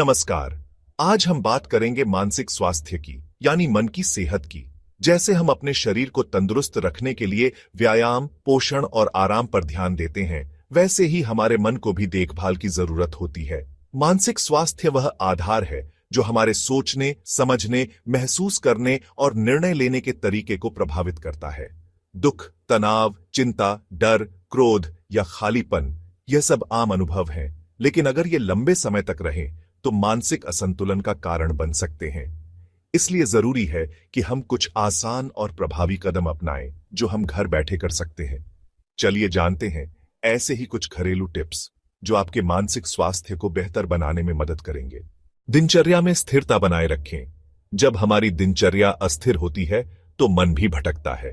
नमस्कार। आज हम बात करेंगे मानसिक स्वास्थ्य की, यानी मन की सेहत की। जैसे हम अपने शरीर को तंदुरुस्त रखने के लिए व्यायाम, पोषण और आराम पर ध्यान देते हैं, वैसे ही हमारे मन को भी देखभाल की जरूरत होती है। मानसिक स्वास्थ्य वह आधार है जो हमारे सोचने, समझने, महसूस करने और निर्णय लेने के तरीके को प्रभावित करता है। दुख, तनाव, चिंता, डर, क्रोध या खालीपन, यह सब आम अनुभव हैं, लेकिन अगर ये लंबे समय तक रहें तो मानसिक असंतुलन का कारण बन सकते हैं। इसलिए जरूरी है कि हम कुछ आसान और प्रभावी कदम अपनाएं जो हम घर बैठे कर सकते हैं। चलिए जानते हैं ऐसे ही कुछ घरेलू टिप्स जो आपके मानसिक स्वास्थ्य को बेहतर बनाने में मदद करेंगे। दिनचर्या में स्थिरता बनाए रखें। जब हमारी दिनचर्या अस्थिर होती है तो मन भी भटकता है।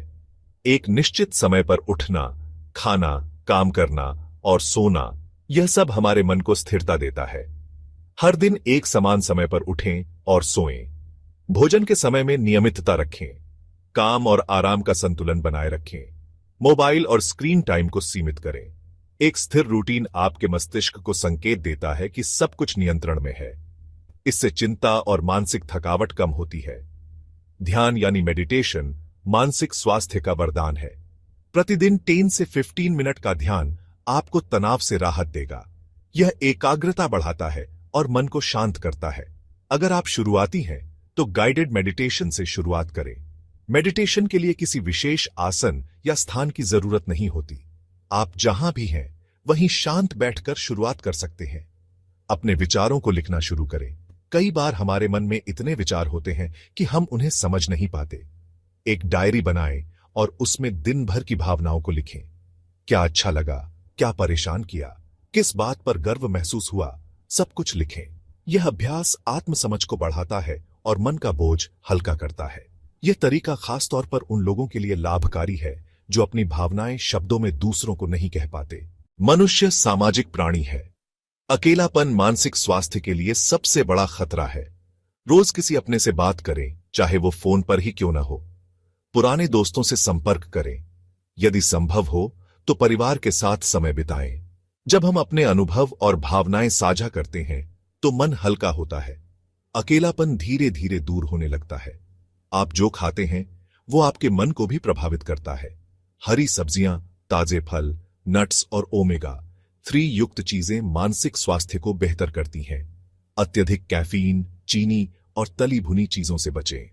एक निश्चित समय पर उठना, खाना, काम करना और सोना, यह सब हमारे मन को स्थिरता देता है। हर दिन एक समान समय पर उठें और सोएं। भोजन के समय में नियमितता रखें। काम और आराम का संतुलन बनाए रखें। मोबाइल और स्क्रीन टाइम को सीमित करें। एक स्थिर रूटीन आपके मस्तिष्क को संकेत देता है कि सब कुछ नियंत्रण में है। इससे चिंता और मानसिक थकावट कम होती है। ध्यान यानी मेडिटेशन मानसिक स्वास्थ्य का वरदान है। प्रतिदिन 10 से 15 मिनट का ध्यान आपको तनाव से राहत देगा। यह एकाग्रता बढ़ाता है और मन को शांत करता है। अगर आप शुरुआती हैं तो गाइडेड मेडिटेशन से शुरुआत करें। मेडिटेशन के लिए किसी विशेष आसन या स्थान की जरूरत नहीं होती। आप जहां भी हैं वहीं शांत बैठकर शुरुआत कर सकते हैं। अपने विचारों को लिखना शुरू करें। कई बार हमारे मन में इतने विचार होते हैं कि हम उन्हें समझ नहीं पाते। एक डायरी बनाएं और उसमें दिन भर की भावनाओं को लिखें। क्या अच्छा लगा, क्या परेशान किया, किस बात पर गर्व महसूस हुआ, सब कुछ लिखें। यह अभ्यास आत्मसमझ को बढ़ाता है और मन का बोझ हल्का करता है। यह तरीका खास तौर पर उन लोगों के लिए लाभकारी है जो अपनी भावनाएं शब्दों में दूसरों को नहीं कह पाते। मनुष्य सामाजिक प्राणी है। अकेलापन मानसिक स्वास्थ्य के लिए सबसे बड़ा खतरा है। रोज किसी अपने से बात करें, चाहे वो फोन पर ही क्यों ना हो। पुराने दोस्तों से संपर्क करें। यदि संभव हो तो परिवार के साथ समय बिताएं। जब हम अपने अनुभव और भावनाएं साझा करते हैं तो मन हल्का होता है। अकेलापन धीरे धीरे दूर होने लगता है। आप जो खाते हैं वो आपके मन को भी प्रभावित करता है। हरी सब्जियां, ताजे फल, नट्स और ओमेगा 3 युक्त चीजें मानसिक स्वास्थ्य को बेहतर करती हैं। अत्यधिक कैफीन, चीनी और तली भुनी चीजों से बचें।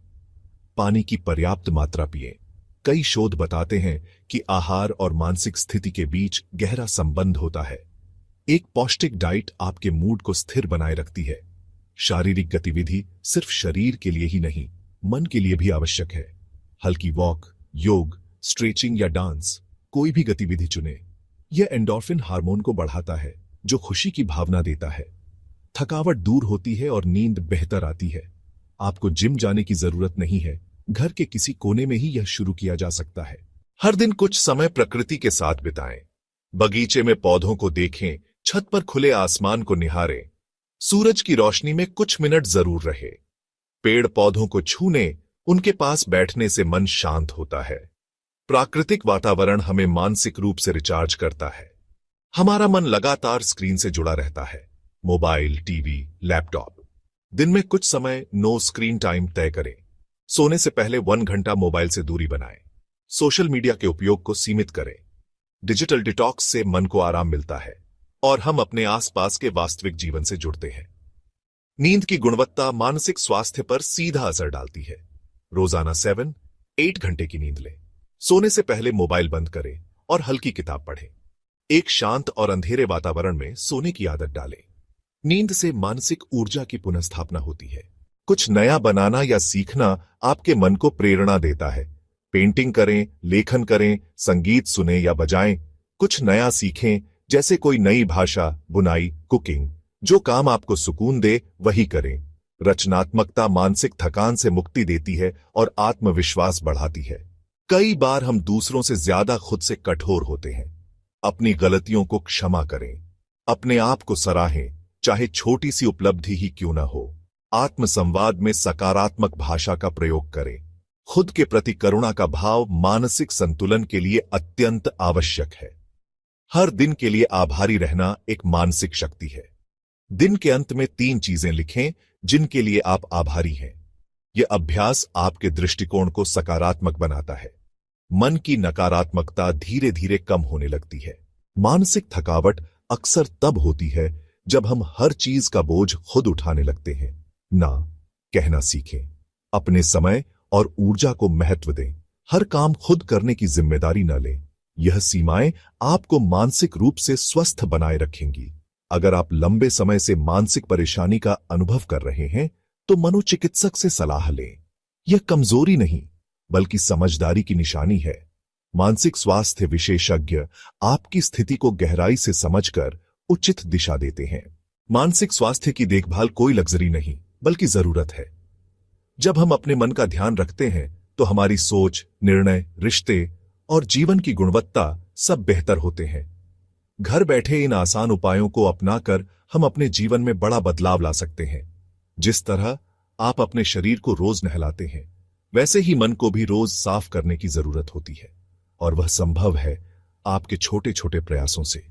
पानी की पर्याप्त मात्रा पिएं। कई शोध बताते हैं कि आहार और मानसिक स्थिति के बीच गहरा संबंध होता है। एक पौष्टिक डाइट आपके मूड को स्थिर बनाए रखती है। शारीरिक गतिविधि सिर्फ शरीर के लिए ही नहीं, मन के लिए भी आवश्यक है। हल्की वॉक, योग, स्ट्रेचिंग या डांस, कोई भी गतिविधि चुनें। यह एंडोर्फिन हार्मोन को बढ़ाता है जो खुशी की भावना देता है। थकावट दूर होती है और नींद बेहतर आती है। आपको जिम जाने की जरूरत नहीं है। घर के किसी कोने में ही यह शुरू किया जा सकता है। हर दिन कुछ समय प्रकृति के साथ बिताएं। बगीचे में पौधों को देखें, छत पर खुले आसमान को निहारें। सूरज की रोशनी में कुछ मिनट जरूर रहे। पेड़ पौधों को छूने, उनके पास बैठने से मन शांत होता है। प्राकृतिक वातावरण हमें मानसिक रूप से रिचार्ज करता है। हमारा मन लगातार स्क्रीन से जुड़ा रहता है। Mobile, TV, laptop. दिन में कुछ समय नो स्क्रीन टाइम तय करें। सोने से पहले 1 घंटा मोबाइल से दूरी बनाएं। सोशल मीडिया के उपयोग को सीमित करें। डिजिटल डिटॉक्स से मन को आराम मिलता है और हम अपने आसपास के वास्तविक जीवन से जुड़ते हैं। नींद की गुणवत्ता मानसिक स्वास्थ्य पर सीधा असर डालती है। रोजाना 7-8 घंटे की नींद लें। सोने से पहले मोबाइल बंद करें और हल्की किताब पढ़ें। एक शांत और अंधेरे वातावरण में सोने की आदत डालें। नींद से मानसिक ऊर्जा की पुनर्स्थापना होती है। कुछ नया बनाना या सीखना आपके मन को प्रेरणा देता है। पेंटिंग करें, लेखन करें, संगीत सुने या बजाएं। कुछ नया सीखें, जैसे कोई नई भाषा, बुनाई, कुकिंग। जो काम आपको सुकून दे वही करें। रचनात्मकता मानसिक थकान से मुक्ति देती है और आत्मविश्वास बढ़ाती है। कई बार हम दूसरों से ज्यादा खुद से कठोर होते हैं। अपनी गलतियों को क्षमा करें। अपने आप को सराहें, चाहे छोटी सी उपलब्धि ही क्यों ना हो। आत्मसंवाद में सकारात्मक भाषा का प्रयोग करें। खुद के प्रति करुणा का भाव मानसिक संतुलन के लिए अत्यंत आवश्यक है। हर दिन के लिए आभारी रहना एक मानसिक शक्ति है। दिन के अंत में 3 चीजें लिखें जिनके लिए आप आभारी हैं। यह अभ्यास आपके दृष्टिकोण को सकारात्मक बनाता है। मन की नकारात्मकता धीरे धीरे कम होने लगती है। मानसिक थकावट अक्सर तब होती है जब हम हर चीज का बोझ खुद उठाने लगते हैं। ना कहना सीखें। अपने समय और ऊर्जा को महत्व दें। हर काम खुद करने की जिम्मेदारी न लें। यह सीमाएं आपको मानसिक रूप से स्वस्थ बनाए रखेंगी। अगर आप लंबे समय से मानसिक परेशानी का अनुभव कर रहे हैं तो मनोचिकित्सक से सलाह लें। यह कमजोरी नहीं बल्कि समझदारी की निशानी है। मानसिक स्वास्थ्य विशेषज्ञ आपकी स्थिति को गहराई से समझकर उचित दिशा देते हैं। मानसिक स्वास्थ्य की देखभाल कोई लग्जरी नहीं बल्कि जरूरत है। जब हम अपने मन का ध्यान रखते हैं तो हमारी सोच, निर्णय, रिश्ते और जीवन की गुणवत्ता सब बेहतर होते हैं। घर बैठे इन आसान उपायों को अपनाकर हम अपने जीवन में बड़ा बदलाव ला सकते हैं। जिस तरह आप अपने शरीर को रोज नहलाते हैं, वैसे ही मन को भी रोज साफ करने की जरूरत होती है, और वह संभव है आपके छोटे छोटे प्रयासों से।